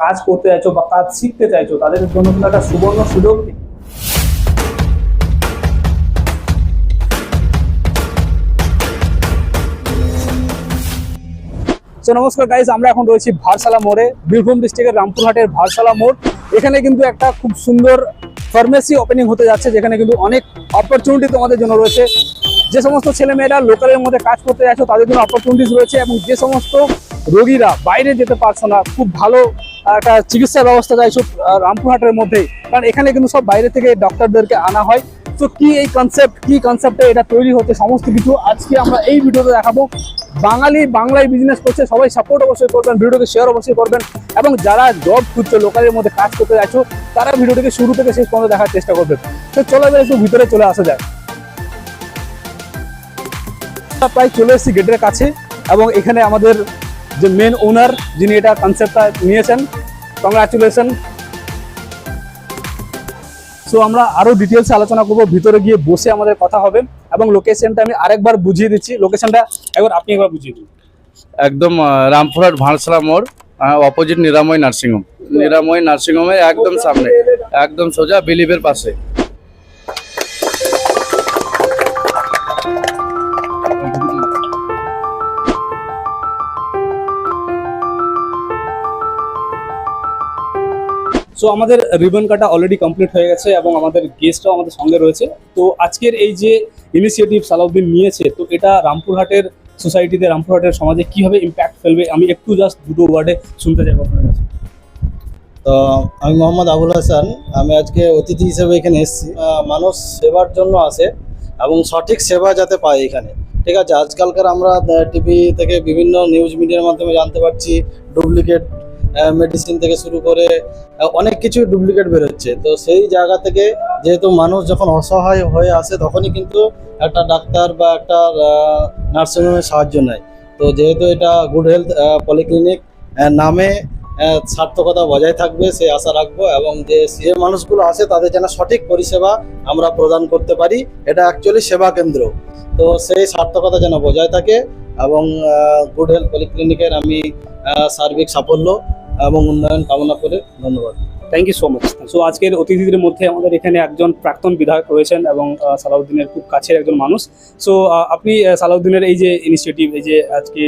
কাজ করতে চাইছো বা কাজ শিখতে চাইছো তাদের জন্য কিন্তু একটা সুবর্ণ সুযোগ। নমস্কার গাইজ, আমরা এখন রয়েছি ভারসালা মোড়ে, বীরভূম ডিস্ট্রিক্টের রামপুরহাটের ভারসালা মোড়। এখানে কিন্তু একটা খুব সুন্দর ফার্মেসি ওপেনিং হতে যাচ্ছে, যেখানে কিন্তু অনেক অপরচুনিটি তোমাদের জন্য রয়েছে। যে সমস্ত ছেলেমেয়েরা লোকালের মধ্যে কাজ করতে যাচ্ছ তাদের জন্য অপরচুনিটিস রয়েছে, এবং যে সমস্ত রোগীরা বাইরে যেতে পারছো না, খুব ভালো একটা চিকিৎসা ব্যবস্থা চাইছো রামপুরহাটের মধ্যেই, কারণ এখানে কিন্তু সব বাইরে থেকে ডক্টরদেরকে আনা হয়। তো কি এই কনসেপ্টে এটা তৈরি হচ্ছে, সমস্ত কিছু আজকে আমরা এই ভিডিওতে দেখাবো। বাংলায় বিজনেস করছে, সবাই সাপোর্ট অবশ্যই করবেন, ভিডিওকে শেয়ার অবশ্যই করবেন, এবং যারা জব খুঁজছো লোকালের মধ্যে কাজ করতে যাচ্ছ তারা ভিডিওটিকে শুরু থেকে শেষ পর্যন্ত দেখার চেষ্টা করবেন। তো চলো এবার একটু ভিতরে চলে আসা যায়। প্রায় চলে এসেছি গেটের কাছে, এবং এখানে আমাদের যে মেন ওনার যিনি এটা কনসেপ্টটা নিয়েছেন, কংগ্রাচুলেশন। সো আমরা আরো ডিটেলসে আলোচনা করবো, ভিতরে গিয়ে বসে আমাদের কথা হবে, এবং লোকেশনটা আমি আরেকবার বুঝিয়ে দিচ্ছি। লোকেশনটা আপনি একবার বুঝিয়ে দিন। একদম রামপুরহাট ভারসালা মোড়, অপোজিট নিরাময় নার্সিংহোম। নিরাময় নার্সিংহোমের একদম সামনে, একদম সোজা বিলিভের পাশে। সো আমাদের রিবন কাটা অলরেডি কমপ্লিট হয়ে গেছে, এবং আমাদের গেস্টরাও আমাদের সঙ্গে রয়েছে। তো আজকের এই যে ইনিশিয়েটিভ সালাউদ্দিন নিয়েছে, তো এটা রামপুরহাটের সোসাইটিতে, রামপুরহাটের সমাজে কিভাবে ইম্প্যাক্ট ফেলবে, আমি একটু জাস্ট দুটো ওয়ার্ডে শুনতে চাইবো আপনার কাছে। তো আমি মোহাম্মদ আবুল হাসান, আমি আজকে অতিথি হিসেবে এখানে এসেছি। মানুষ সেবার জন্য আসে এবং সঠিক সেবা যাতে পায় এখানে, ঠিক আছে। আজকালকার আমরা টিভি থেকে বিভিন্ন নিউজ মিডিয়ার মাধ্যমে জানতে পারছি ডুপ্লিকেট মেডিসিন থেকে শুরু করে অনেক কিছু ডুপ্লিকেট বেরোচ্ছে। তো সেই জায়গা থেকে যেহেতু মানুষ যখন অসহায় হয়ে আসে তখনই কিন্তু একটা ডাক্তার বা একটা নার্সিংহোমের সাহায্য নেয়। তো যেহেতু এটা গুড হেলথ পলিক্লিনিক নামে সার্থকতা বজায় থাকবে সেই আশা রাখবো, এবং যে মানুষগুলো আসে তাদের যেন সঠিক পরিষেবা আমরা প্রদান করতে পারি। এটা অ্যাকচুয়ালি সেবা কেন্দ্র, তো সেই সার্থকতা যেন বজায় থাকে, এবং গুড হেলথ পলিক্লিনিকের আমি সার্বিক সাফল্য এবং উন্নয়ন কামনা করে ধন্যবাদ। Thank you so much. So আজকের অতিথিদের মধ্যে আমাদের এখানে একজন প্রাক্তন বিধায়ক রয়েছেন, এবং সালাউদ্দিনের খুব কাছের একজন মানুষ। সো আপনি সালাউদ্দিনের এই যে ইনিশিয়েটিভ, এই যে আজকে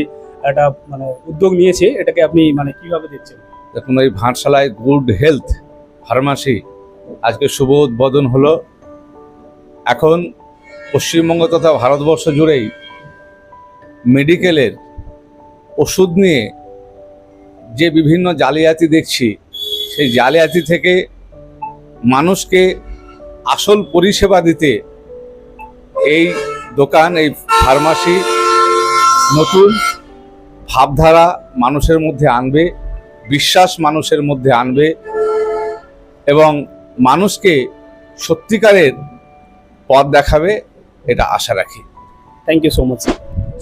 একটা মানে উদ্যোগ নিয়েছে, এটাকে আপনি মানে কিভাবে দেখছেন? দেখুন, এই ভারসালায় গুড হেলথ ফার্মাসি আজকে শুভ উদ্বোধন হলো। এখন পশ্চিমবঙ্গ তথা ভারতবর্ষ জুড়েই মেডিকেলের ওষুধ নিয়ে যে বিভিন্ন জালিয়াতি দেখছি, সেই জালিয়াতি থেকে মানুষকে আসল পরিষেবা দিতে এই দোকান, এই ফার্মাসি নতুন ভাবধারা মানুষের মধ্যে আনবে, বিশ্বাস মানুষের মধ্যে আনবে, এবং মানুষকে সত্যিকারের পথ দেখাবে, এটা আশা রাখি। Thank you so much.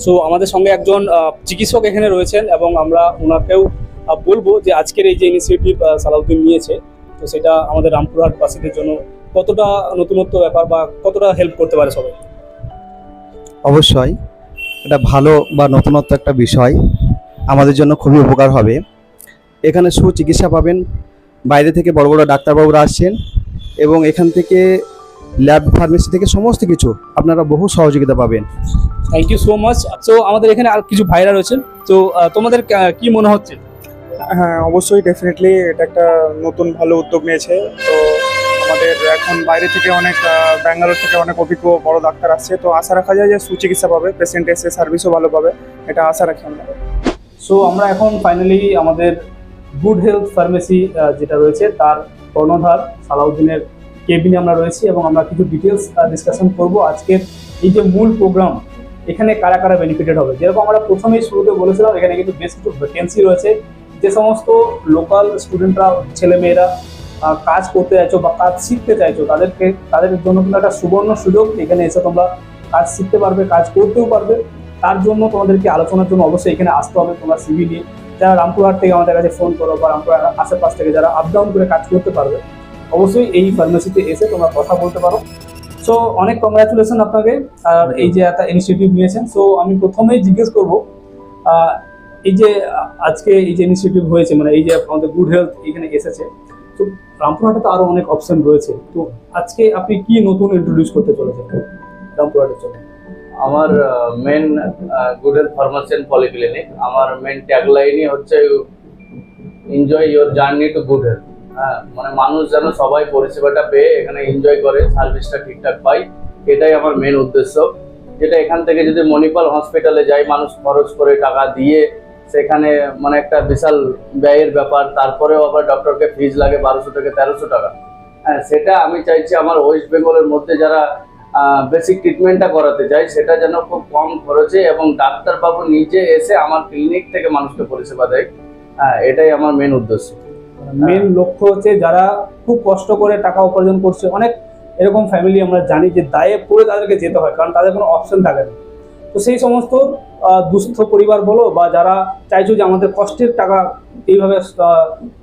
So আমাদের সঙ্গে একজন চিকিৎসক এখানে রয়েছেন, এবং আমরা ওনাকেও বলবো যে আজকের এই যে ইনিশিয়েটিভ সালাউদ্দিন নিয়েছে, তো সেটা আমাদের রামপুরহাটবাসীদের জন্য কতটা নতুনত্ব ব্যাপার বা কতটা হেল্প করতে পারে সবাই। অবশ্যই এটা ভালো বা নতুনত্ব একটা বিষয়, আমাদের জন্য খুবই উপকার হবে। এখানে সুচিকিৎসা পাবেন, বাইরে থেকে বড় বড় ডাক্তারবাবুরা আসছেন, এবং এখান থেকে ল্যাব ফার্মেসি থেকে সমস্ত কিছু আপনারা বহু সহযোগিতা পাবেন। Thank you so much. So আমাদের এখানে আর কিছু ভাইরা রয়েছেন, তো তোমাদের কি মনে হচ্ছে? হ্যাঁ, অবশ্যই ডেফিনেটলি এটা একটা নতুন ভালো উদ্যোগ নিয়েছে। তো আমাদের এখন বাইরে থেকে অনেক ব্যাঙ্গালোর থেকে অনেক অভিজ্ঞ বড় ডাক্তার আসছে, তো আশা রাখা যায় যে সুচিকিৎসা পাবে, পেশেন্ট এসে সার্ভিসও ভালো পাবে, এটা আশা রাখি আমরা। সো আমরা এখন ফাইনালি আমাদের গুড হেলথ ফার্মেসি যেটা রয়েছে তার কর্ণধার সালাউদ্দিনের কেবিনে আমরা রয়েছি, এবং আমরা কিছু ডিটেলস ডিসকাশন করব। আজকের এই যে মূল প্রোগ্রাম, এখানে কারা কারা বেনিফিটেড হবে, যেরকম আমরা প্রথমেই শুরুতে বলেছিলাম, এখানে কিন্তু বেশ কিছু ভ্যাকেন্সি রয়েছে। যে সমস্ত লোকাল স্টুডেন্টরা, ছেলেমেয়েরা কাজ করতে চাইছো বা কাজ শিখতে চাইছো তাদের জন্য কিন্তু একটা সুবর্ণ সুযোগ। এখানে এসে তোমরা কাজ শিখতে পারবে, কাজ করতেও পারবে। তার জন্য তোমাদেরকে আলোচনার জন্য অবশ্যই এখানে আসতে হবে। তোমরা সিভি নিয়ে যারা রামপুরহাট থেকে আমাদের কাছে ফোন করো, বা রামপুরহাট আশেপাশ থেকে যারা আপ ডাউন করে কাজ করতে পারবে, অবশ্যই এই ফার্মেসিতে এসে তোমরা কথা বলতে পারো। সো অনেক কংগ্রাচুলেশন আপনাকে, আর এই যে একটা ইনিশিয়েটিভ নিয়েছেন। সো আমি প্রথমেই জিজ্ঞেস করবো, এই যে আজকে এই যে ইনিশিয়েটিভ হয়েছে, মানে এই যে আমাদের গুড হেলথ এখানে এসেছে, তো রামপুরহাটে তো আরো অনেক অপশন রয়েছে, তো আজকে আপনি কি নতুন ইন্ট্রোডিউস করতে চলেছেন রামপুরহাটের জন্য? আমার main good health pharmacy and polyclinic, আমার মেন ট্যাগলাইনই হচ্ছে enjoy your journey to good health. হ্যাঁ, মানে মানুষ যেন সবাই পরিষেবাটা পেয়ে এখানে এনজয় করে, সার্ভিসটা ঠিকঠাক পায়, এটাই আমার মেন উদ্দেশ্য। যেটা এখান থেকে যদি মণিপাল হসপিটালে যাই, মানুষ খরচ করে টাকা দিয়ে সেখানে মানে একটা বিশাল ব্যয়ের ব্যাপার, তারপরেও আবার ডক্টরকে ফিজ লাগে 1200 থেকে 1300 টাকা। হ্যাঁ, সেটা আমি চাইছি আমার ওয়েস্ট বেঙ্গলের মধ্যে যারা বেসিক ট্রিটমেন্টটা করাতে চাই, সেটা যেন খুব কম খরচে এবং ডাক্তারবাবু নিজে এসে আমার ক্লিনিক থেকে মানুষকে পরিষেবা দেয়। হ্যাঁ, এটাই আমার মেন উদ্দেশ্য। মেন লক্ষ্য হচ্ছে যারা খুব কষ্ট করে টাকা উপার্জন করছে, অনেক এরকম ফ্যামিলি আমরা জানি যে দায়ে পড়ে তাদেরকে যেতে হয়, কারণ তাদের কোনো অপশন থাকে না। তো সেই সমস্ত দুস্থ পরিবার বলো বা যারা চাইছো যে আমাদের কষ্টের টাকা এইভাবে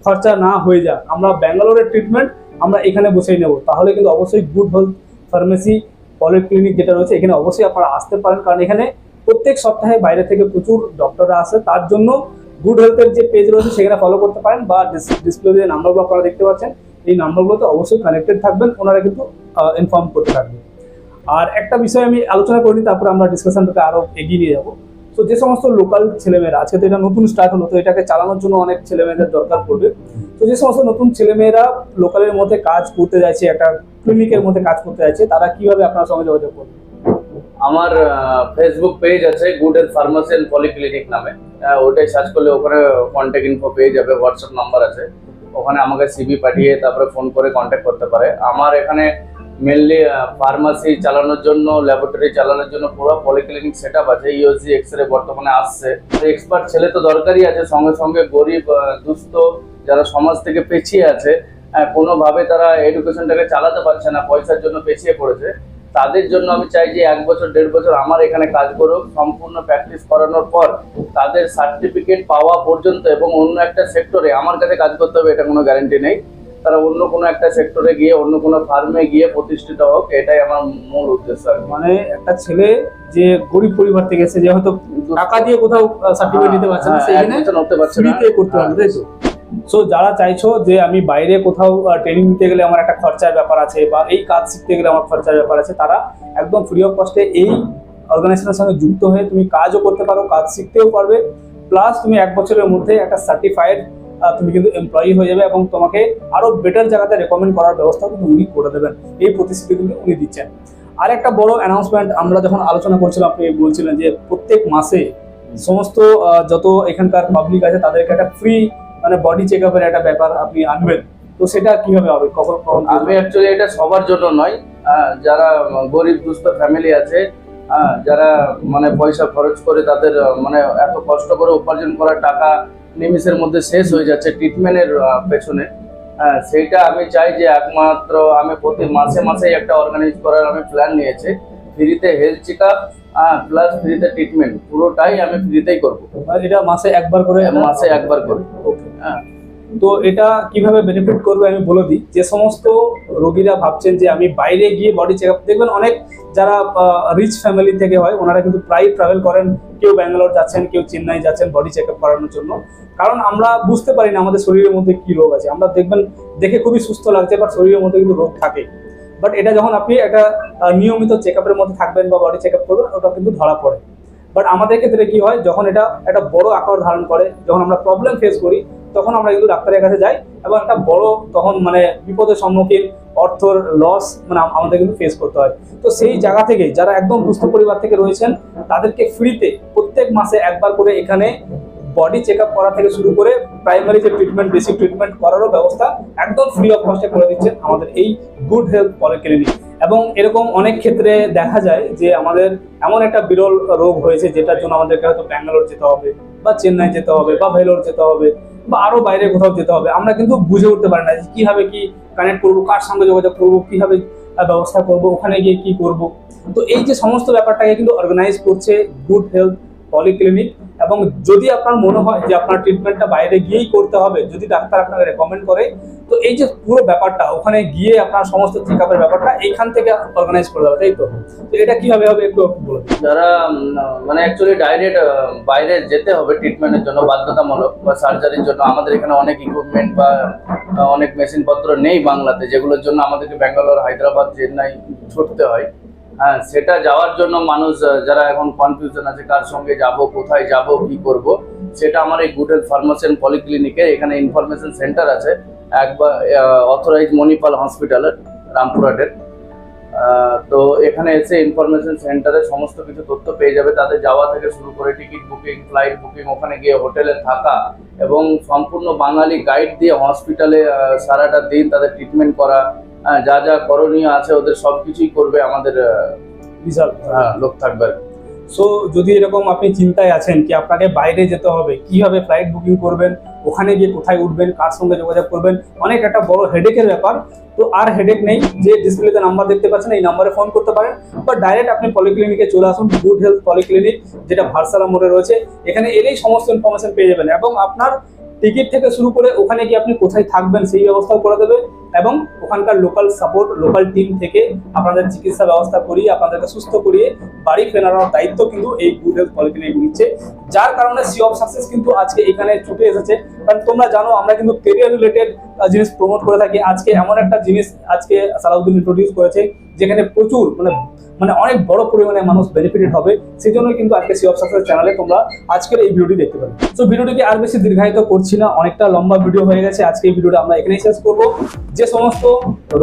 খরচা না হয়ে যাক, আমরা ব্যাঙ্গালোরের ট্রিটমেন্ট আমরা এখানে বসেই নেব, তাহলে কিন্তু অবশ্যই গুড হেলথ ফার্মেসি পলিক্লিনিক যেটা রয়েছে এখানে অবশ্যই আপনারা আসতে পারেন, কারণ এখানে প্রত্যেক সপ্তাহে বাইরে থেকে প্রচুর ডক্টররা আসে। তার জন্য গুড হেলথের যে পেজ রয়েছে সেখানে ফলো করতে পারেন, বা ডিসপ্লে যে নাম্বারগুলো আপনারা দেখতে পাচ্ছেন এই নাম্বারগুলোতে অবশ্যই কানেক্টেড থাকবেন, ওনারা কিন্তু ইনফর্ম করতে থাকবেন। আর একটা বিষয় আমি আলোচনা করিনি, তারপরে আমরা ডিসকাশনটাকে আরো এগিয়ে নিয়ে যাবো। তো যে সমস্ত লোকাল ছেলেমেয়েরা, আজকে তো এটা নতুন স্টার্ট হলো, তো এটাকে চালানোর জন্য অনেক ছেলেমেয়েদের দরকার পড়বে। তো যে সমস্ত নতুন ছেলেমেয়েরা লোকালের মধ্যে কাজ করতে যাচ্ছে, একটা ক্লিনিকের মধ্যে কাজ করতে যাচ্ছে, তারা কিভাবে আপনার সঙ্গে যোগাযোগ করবে? আমার ফেসবুক পেজ আছে good health pharmacy and polyclinic নামে, ওটাই সার্চ করলে ওখানে কন্ট্যাক্ট ইনফো পেয়ে যাবে, হোয়াটসঅ্যাপ নাম্বার আছে, ওখানে আমাকে সিভি পাঠিয়ে তারপরে ফোন করে কন্ট্যাক্ট করতে পারে। আমার এখানে মেনলি ফার্মাসি চালানোর জন্য, ল্যাবরেটরি চালানোর জন্য পুরো পলিক্লিনিক সেট আপ আছে। ইউএসজি এক্সরে বর্তমানে আসছে, এক্সপার্ট ছেলে তো দরকারই আছে, সঙ্গে সঙ্গে গরিব দুস্থ যারা সমাজ থেকে পেছিয়ে আছে, কোনোভাবে তারা এডুকেশনটাকে চালাতে পারছে না, পয়সার জন্য পেছিয়ে পড়েছে, তাদের জন্য আমি চাই যে 1 বছর 1.5 বছর আমার এখানে কাজ করুক, সম্পূর্ণ প্র্যাকটিস করানোর পর তাদের সার্টিফিকেট পাওয়া পর্যন্ত, এবং অন্য একটা সেক্টরে আমার কাছে কাজ করতে হবে এটা কোনো গ্যারান্টি নেই, তারা অন্য কোনো একটা সেক্টরে গিয়ে অন্য কোনো ফার্মে গিয়ে প্রতিষ্ঠিত হোক, এটাই আমার মূল উদ্দেশ্য। মানে একটা ছেলে যে গরিব পরিবার থেকে এসে, যে হয়তো টাকা দিয়ে কোথাও সার্টিফিকেট নিতে পারছে না, সেইখানে হতে পারছে না, ফ্রিতে করতে পারবে, তাই তো? সো যারা চাইছো যে আমি বাইরে কোথাও ট্রেনিং নিতে গেলে আমার একটা খরচার ব্যাপার আছে, বা এই কাজ শিখতে গেলে আমার খরচার ব্যাপার আছে, তারা একদম ফ্রি অফ কস্টে এই অর্গানাইজেশনের সঙ্গে যুক্ত হয়ে তুমি কাজও করতে পারো, কাজ শিখতেও পারবে, প্লাস তুমি 1 বছরের মধ্যে একটা সার্টিফাইড তুমি কিন্তু এমপ্লয়ি হয়ে যাবে, এবং তোমাকে আরো বেটার জায়গাতে রেকমেন্ড করার ব্যবস্থা কিন্তু উনি করে দেবেন, এই প্রতিশ্রুতি কিন্তু উনি দিচ্ছেন। আর একটা বড় অ্যানাউন্সমেন্ট আমরা যখন আলোচনা করছিলাম, আপনি বলছিলেন যে প্রত্যেক মাসে সমস্ত যত এখানকার পাবলিক আছে তাদেরকে একটা ফ্রি মানে বডি চেক আপের একটা ব্যাপার আপনি আনবেন, তো সেটা কিভাবে হবে, কখন? আমি অ্যাকচুয়ালি এটা সবার জন্য নয়, যারা গরিব দুস্থ ফ্যামিলি আছে, যারা মানে পয়সা খরচ করে তাদের মানে এত কষ্ট করে উপার্জন করা টাকা নিমিষের মধ্যে শেষ হয়ে যাচ্ছে ট্রিটমেন্টের পেছনে, সেইটা আমি চাই যে একমাত্র আমি প্রতি মাসে মাসে একটা অর্গানাইজ করার আমি প্ল্যান নিয়েছি, ফ্রিতে হেলথ চেক আপ প্লাস ফ্রিতে ট্রিটমেন্ট, পুরোটাই আমি ফ্রিতেই করবো। এটা মাসে একবার করে? মাসে একবার করে। হ্যাঁ, তো এটা কিভাবে বেনিফিট করবে আমি বলে দিই। যে সমস্ত রোগীরা ভাবছেন যে আমি বাইরে গিয়ে বডি চেক আপ, দেখবেন অনেক যারা রিচ ফ্যামিলি থেকে হয় ওনারা কিন্তু প্রায় ট্রাভেল করেন, কেউ ব্যাঙ্গালোর যাচ্ছেন, কেউ চেন্নাই যাচ্ছেন বডি চেক আপ করানোর জন্য, কারণ আমরা বুঝতে পারি না আমাদের শরীরের মধ্যে কি রোগ আছে। আমরা দেখবেন দেখে খুবই সুস্থ লাগছে, বাট শরীরের মধ্যে কিন্তু রোগ থাকে। বাট এটা যখন আপনি একটা নিয়মিত চেক আপের মধ্যে থাকবেন বা বডি চেক আপ করবেন, ওটা কিন্তু ধরা পড়ে। বাট আমাদের ক্ষেত্রে কি হয়, যখন এটা একটা বড় আকার ধারণ করে, যখন আমরা প্রবলেম ফেস করি, তখন আমরা কিন্তু ডাক্তারের কাছে যাই, এবং একটা বড় তখন মানে বিপদের সম্মুখীন, অর্থর লস মানে আমাদের কিন্তু ফেস করতে হয়। তো সেই জায়গা থেকে যারা একদম দুস্থ পরিবার থেকে রয়েছেন, তাদেরকে ফ্রিতে প্রত্যেক মাসে একবার করে এখানে বডি চেক আপ করা থেকে শুরু করে প্রাইমারি যে ট্রিটমেন্ট, বেসিক ট্রিটমেন্ট করারও ব্যবস্থা একদম ফ্রি অফ কস্টে করে দিচ্ছেন আমাদের এই গুড হেলথ পলিক্লিনিক। এবং এরকম অনেক ক্ষেত্রে দেখা যায় যে আমাদের এমন একটা বিরল রোগ হয়েছে যেটার জন্য আমাদেরকে হয়তো ব্যাঙ্গালোর যেতে হবে, বা চেন্নাই যেতে হবে, বা ভেলোর যেতে হবে, বা আরো বাইরে কোথাও যেতে হবে। আমরা কিন্তু বুঝে উঠতে পারি না যে কিভাবে কি কানেক্ট করবো, কার সঙ্গে যোগাযোগ করবো, কিভাবে ব্যবস্থা করবো, ওখানে গিয়ে কি করব। তো এই যে সমস্ত ব্যাপারটাকে কিন্তু অর্গানাইজ করছে গুড হেলথ পলিক্লিনিক, এবং যদি আপনার মনে হয় যে আপনার ট্রিটমেন্টটা বাইরে গিয়েই করতে হবে, যদি ডাক্তার আপনাকে রেকমেন্ড করে, তো এই যে পুরো ব্যাপারটা ওখানে গিয়ে আপনার সমস্ত চেক আপের ব্যাপারটা এইখান থেকে অর্গানাইজ করে দেবে, তাই তো? তো এটা কিভাবে হবে একটু বলে দিন। যারা মানে অ্যাকচুয়ালি ডাইরেক্ট বাইরে যেতে হবে ট্রিটমেন্টের জন্য বাধ্যতামূলক বা সার্জারির জন্য, আমাদের এখানে অনেক ইকুইপমেন্ট বা অনেক মেশিনপত্র নেই বাংলাতে, যেগুলোর জন্য আমাদেরকে ব্যাঙ্গালোর, হায়দ্রাবাদ, চেন্নাই ছুটতে হয়। হ্যাঁ, সেটা যাওয়ার জন্য মানুষ যারা এখন কনফিউশন আছে কার সঙ্গে যাব, কোথায় যাব, কি করব, সেটা আমার এই গুড হেলথ ফার্মাসি অ্যান্ড পলিক্লিনিকে এখানে ইনফরমেশন সেন্টার আছে, একবার অথরাইজ মণিপাল হসপিটালের রামপুরহাটের। তো এখানে এসে ইনফরমেশন সেন্টারে সমস্ত কিছু তথ্য পেয়ে যাবে, তাদের যাওয়া থেকে শুরু করে টিকিট বুকিং, ফ্লাইট বুকিং, ওখানে গিয়ে হোটেলে থাকা এবং সম্পূর্ণ বাঙালি গাইড দিয়ে হসপিটালে সারাটা দিন তাদের ট্রিটমেন্ট করা, যা যা করণীয় আছে ওদের সবকিছুই করবে আমাদের রিজাল্ট লোক থাকবে আর কি। সো যদি এরকম আপনি চিন্তায় আছেন কি আপনাকে বাইরে যেতে হবে, কিভাবে ফ্লাইট বুকিং করবেন, ওখানে গিয়ে কোথায় উঠবেন, কার সঙ্গে যোগাযোগ করবেন, অনেক একটা বড় হেডেকের ব্যাপার, তো আর হেডেক নেই। যে ডিসপ্লেতে নাম্বার দেখতে পাচ্ছেন এই নাম্বারে ফোন করতে পারেন, বা ডাইরেক্ট আপনি পলিক্লিনিকে চলে আসুন, গুড হেলথ পলিক্লিনিক, যেটা ভারসালা মোড়ে রয়েছে। এখানে এলেই সমস্ত ইনফরমেশন পেয়ে যাবেন এবং আপনার টিকিট থেকে শুরু করে ওখানে গিয়ে আপনি কোথায় থাকবেন সেই ব্যবস্থাও করে দেবে, এবং ওখানকার লোকাল সাপোর্ট, লোকাল টিম থেকে আপনাদের চিকিৎসা ব্যবস্থা করিয়ে আপনাদেরকে সুস্থ করিয়ে বাড়ি ফেরানোর দায়িত্ব কিন্তু এই গুড হেলথ পলিক্লিনিক নিচ্ছে। যার কারণে সি অফ সাকসেস কিন্তু আজকে এখানে ছুটে এসেছে। কারণ তোমরা জানো আমরা কিন্তু কেরিয়ার রিলেটেড জিনিস প্রমোট করে থাকি। আজকে এমন একটা জিনিস আজকে সালাউদ্দিন ইন্ট্রোডিউস করেছে যেখানে প্রচুর মানে অনেক বড় পরিমাণে মানুষ বেনিফিটেড হবে। সেই জন্যই কিন্তু আজকে সি অফ সাকসেস চ্যানেলে তোমরা আজকের এই ভিডিওটি দেখতে পাবে। তো ভিডিওটিকে আর বেশি দীর্ঘায়িত করছি না, অনেকটা লম্বা ভিডিও হয়ে গেছে। আজকে এই ভিডিওটা আমরা এখানেই শেষ করবো। যে সমস্ত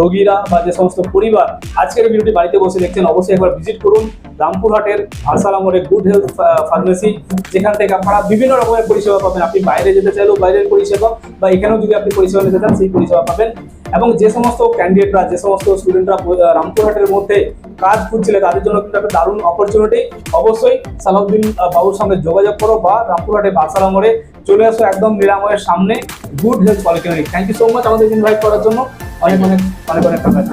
রোগীরা বা যে সমস্ত পরিবার আজকের এই ভিডিওটি বাড়িতে বসে দেখছেন, অবশ্যই একবার ভিজিট করুন রামপুরহাটের ভারসালা মোড়ে গুড হেলথ ফার্মেসি, যেখান থেকে আপনারা বিভিন্ন রকমের পরিষেবা পাবেন। আপনি বাইরে যেতে চাইলেও বাইরের পরিষেবা, বা এখানেও যদি আপনি পরিষেবা নিতে চান সেই পরিষেবা পাবেন। এবং যে সমস্ত ক্যান্ডিডেটরা, যে সমস্ত স্টুডেন্টরা রামপুরহাটের মধ্যে কাজ খুঁজছিলে তাদের জন্য কিন্তু একটা দারুণ অপরচুনিটি। অবশ্যই সালাউদ্দিন বাবুর সঙ্গে যোগাযোগ করো বা রামপুরহাটে ভারসালা মোড়ে চলে আসো, একদম নিরাময়ের সামনে good health polyclinic. Thank you so much আমাদের ইনভাইট করার জন্য। অনেক অনেক ধন্যবাদ।